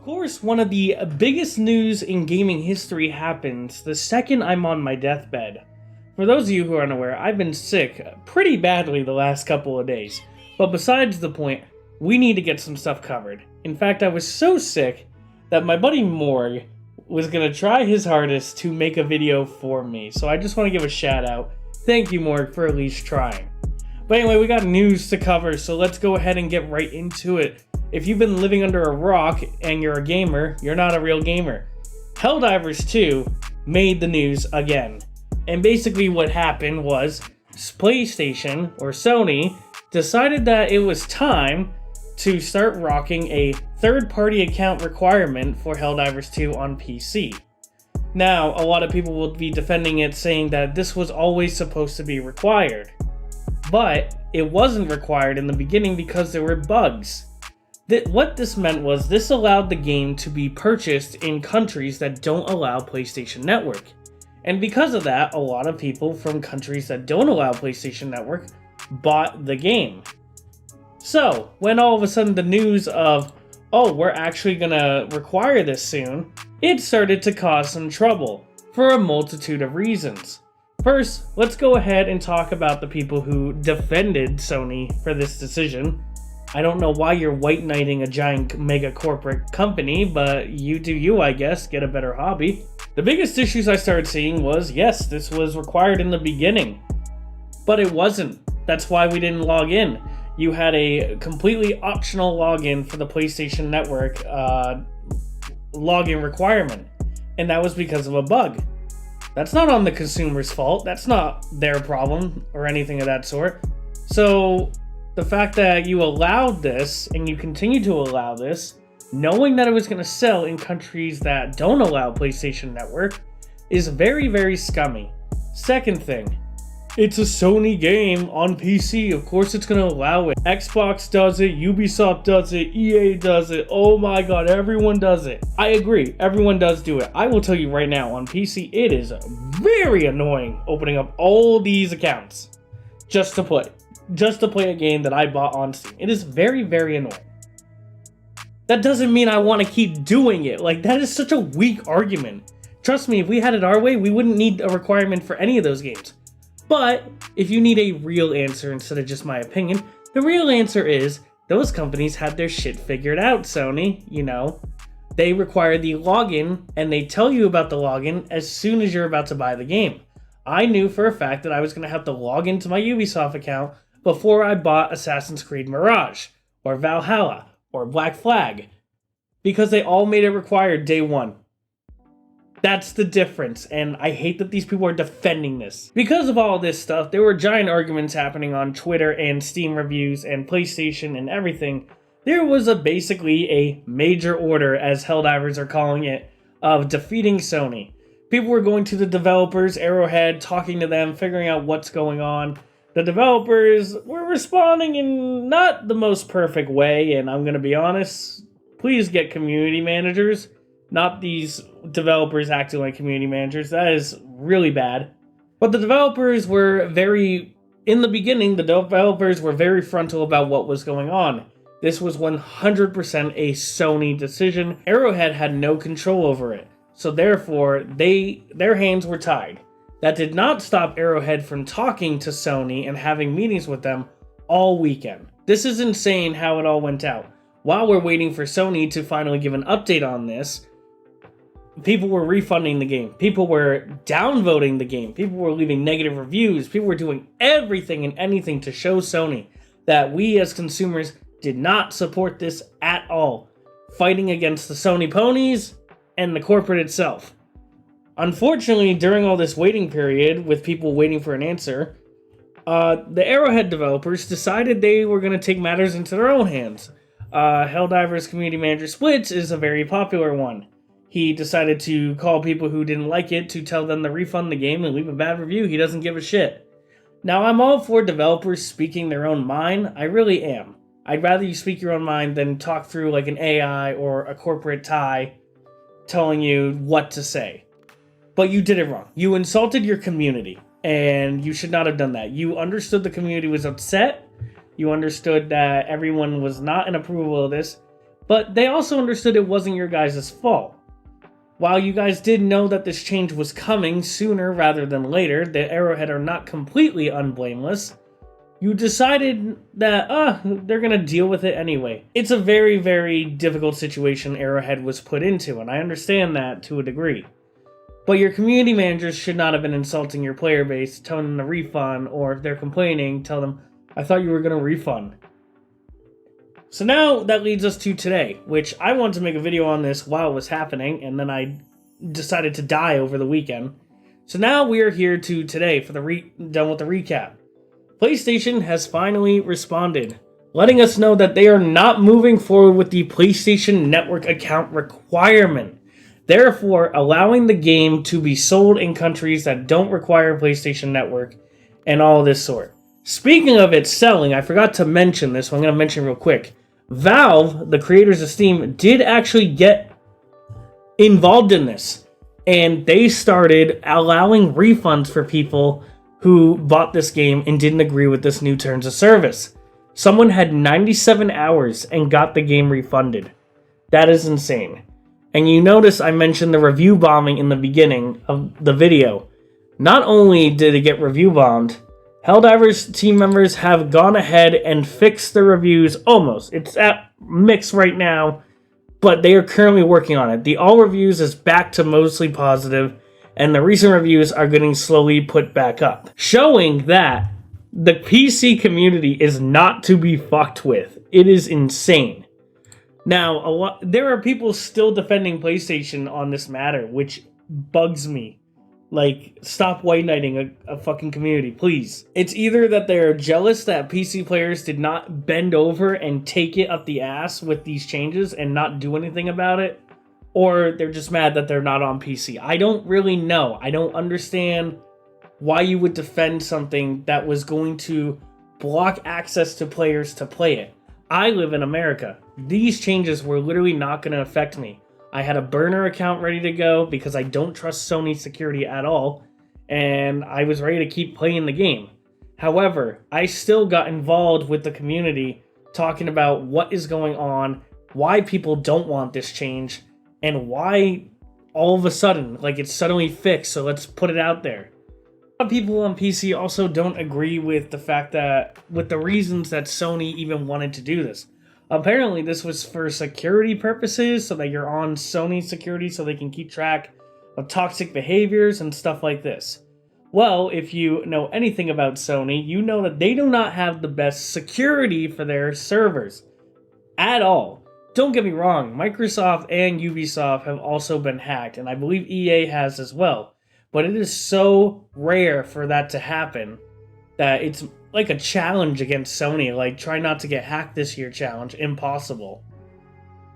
course, one of the biggest news in gaming history happens the second I'm on my deathbed. For those of you who are unaware, I've been sick pretty badly the last couple of days. But besides the point, we need to get some stuff covered. In fact, I was so sick that my buddy Morg was going to try his hardest to make a video for me. So I just want to give a shout out. Thank you, Morg, for at least trying. But anyway, we got news to cover, so let's go ahead and get right into it. If you've been living under a rock and you're a gamer, you're not a real gamer. Helldivers 2 made the news again. And basically what happened was PlayStation, or Sony, decided that it was time to start rocking a third-party account requirement for Helldivers 2 on PC. Now, a lot of people will be defending it, saying that this was always supposed to be required. But it wasn't required in the beginning because there were bugs. What this meant was this allowed the game to be purchased in countries that don't allow PlayStation Network. And because of that, a lot of people from countries that don't allow PlayStation Network bought the game. So, when all of a sudden the news of, oh, we're actually gonna require this soon, it started to cause some trouble for a multitude of reasons. First, let's go ahead and talk about the people who defended Sony for this decision. I don't know why you're white knighting a giant mega corporate company, but you do you, I guess, get a better hobby. The biggest issues I started seeing was, yes, this was required in the beginning, but it wasn't. That's why we didn't log in. You had a completely optional login for the PlayStation Network login requirement, and that was because of a bug. That's not on the consumer's fault. That's not their problem or anything of that sort. So the fact that you allowed this, and you continue to allow this, knowing that it was going to sell in countries that don't allow PlayStation Network, is very, very scummy. Second thing, it's a Sony game on PC. Of course it's going to allow it. Xbox does it, Ubisoft does it, EA does it. Oh my god, everyone does it. I agree, everyone does do it. I will tell you right now, on PC, it is very annoying opening up all these accounts just to play a game that I bought on Steam. It is very, very annoying. That doesn't mean I want to keep doing it. Like, that is such a weak argument. Trust me, if we had it our way, we wouldn't need a requirement for any of those games. But if you need a real answer instead of just my opinion, the real answer is those companies had their shit figured out, Sony. You know, they require the login, and they tell you about the login as soon as you're about to buy the game. I knew for a fact that I was going to have to log into my Ubisoft account before I bought Assassin's Creed Mirage, or Valhalla, or Black Flag, because they all made it required day one. That's the difference, and I hate that these people are defending this. Because of all this stuff, there were giant arguments happening on Twitter and Steam reviews and PlayStation and everything. There was basically a major order, as Helldivers are calling it, of defeating Sony. People were going to the developers, Arrowhead, talking to them, figuring out what's going on. The developers were responding in not the most perfect way, and I'm going to be honest, please get community managers, not these developers acting like community managers. That is really bad. But the developers were in the beginning, the developers were very frontal about what was going on. This was 100% a Sony decision. Arrowhead had no control over it, so therefore their hands were tied. That did not stop Arrowhead from talking to Sony and having meetings with them all weekend. This is insane how it all went out. While we're waiting for Sony to finally give an update on this, people were refunding the game. People were downvoting the game. People were leaving negative reviews. People were doing everything and anything to show Sony that we as consumers did not support this at all. Fighting against the Sony ponies and the corporate itself. Unfortunately, during all this waiting period, with people waiting for an answer, the Arrowhead developers decided they were going to take matters into their own hands. Helldivers Community Manager Splits is a very popular one. He decided to call people who didn't like it to tell them to refund the game and leave a bad review. He doesn't give a shit. Now, I'm all for developers speaking their own mind. I really am. I'd rather you speak your own mind than talk through like an AI or a corporate tie telling you what to say. But you did it wrong. You insulted your community, and you should not have done that. You understood the community was upset. You understood that everyone was not in approval of this, But they also understood it wasn't your guys' fault. While you guys did know that this change was coming sooner rather than later, the Arrowhead are not completely unblameless. You decided that, they're gonna deal with it anyway. It's a very, very difficult situation Arrowhead was put into, and I understand that to a degree. But your community managers should not have been insulting your player base, telling them to refund, or if they're complaining, tell them, I thought you were gonna refund. So now that leads us to today, which I wanted to make a video on this while it was happening, and then I decided to die over the weekend. So now we are here to today for done with the recap. PlayStation has finally responded, letting us know that they are not moving forward with the PlayStation Network account requirement, therefore allowing the game to be sold in countries that don't require PlayStation Network and all this sort. Speaking of it selling, I forgot to mention this, so I'm going to mention real quick. Valve, the creators of Steam, did actually get involved in this, and they started allowing refunds for people who bought this game and didn't agree with this new terms of service. Someone had 97 hours and got the game refunded. That is insane. And you notice I mentioned the review bombing in the beginning of the video. Not only did it get review bombed, Helldivers team members have gone ahead and fixed the reviews almost. It's at mix right now, but they are currently working on it. The all reviews is back to mostly positive, and the recent reviews are getting slowly put back up, showing that the PC community is not to be fucked with. It is insane. Now, there are people still defending PlayStation on this matter, which bugs me. Like, stop white knighting a fucking community, please. It's either that they're jealous that PC players did not bend over and take it up the ass with these changes and not do anything about it, or they're just mad that they're not on PC. I don't really know. I don't understand why you would defend something that was going to block access to players to play it. I live in America. These changes were literally not going to affect me. I had a burner account ready to go because I don't trust Sony security at all, and I was ready to keep playing the game. However, I still got involved with the community talking about what is going on, why people don't want this change, and why all of a sudden, like, it's suddenly fixed, so let's put it out there. A lot of people on PC also don't agree with the fact that, with the reasons that Sony even wanted to do this. Apparently, this was for security purposes, so that you're on Sony security so they can keep track of toxic behaviors and stuff like this. Well, if you know anything about Sony, you know that they do not have the best security for their servers at all. Don't get me wrong, Microsoft and Ubisoft have also been hacked, and I believe EA has as well. But it is so rare for that to happen that it's like a challenge against Sony, like try not to get hacked this year challenge, impossible.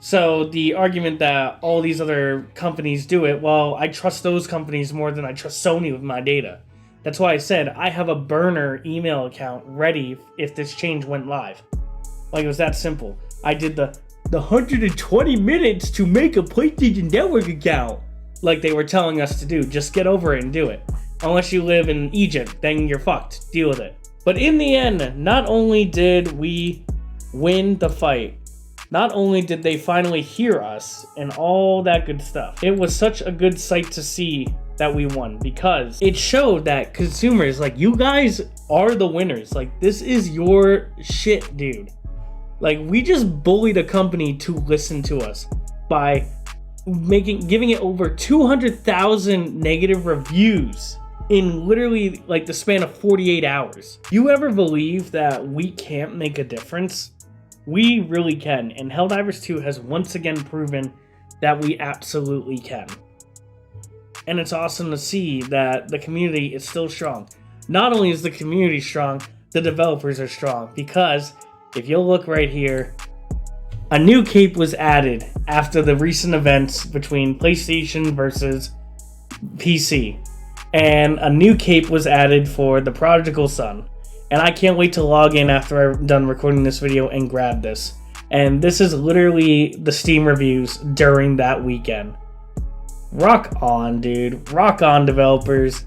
So the argument that all these other companies do it, well, I trust those companies more than I trust Sony with my data. That's why I said I have a burner email account ready if this change went live. Like, it was that simple. I did the 120 minutes to make a PlayStation Network account, like they were telling us to do. Just get over it and do it. Unless you live in Egypt, then you're fucked. Deal with it. But in the end, not only did we win the fight, not only did they finally hear us and all that good stuff, it was such a good sight to see that we won, because it showed that consumers, like, you guys are the winners. Like, this is your shit, dude. Like, we just bullied a company to listen to us by giving it over 200,000 negative reviews in literally like the span of 48 hours. You ever believe that we can't make a difference? We really can, and Helldivers 2 has once again proven that we absolutely can. And it's awesome to see that the community is still strong. Not only is the community strong, the developers are strong, because if you'll look right here, a new cape was added after the recent events between PlayStation versus PC. And a new cape was added for the prodigal son. And I can't wait to log in after I'm done recording this video and grab this. And this is literally the Steam reviews during that weekend. Rock on, dude. Rock on, developers.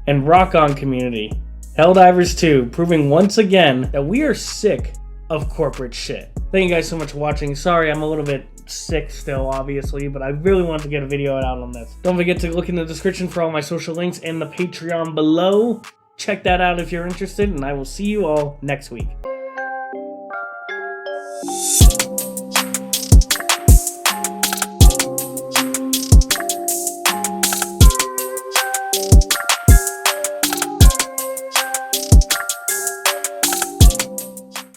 And rock on, community. Helldivers 2, proving once again that we are sick of corporate shit. Thank you guys so much for watching. Sorry, I'm a little bit sick still, obviously, but I really want to get a video out on this. Don't forget to look in the description for all my social links and the Patreon below. Check that out if you're interested, and I will see you all next week.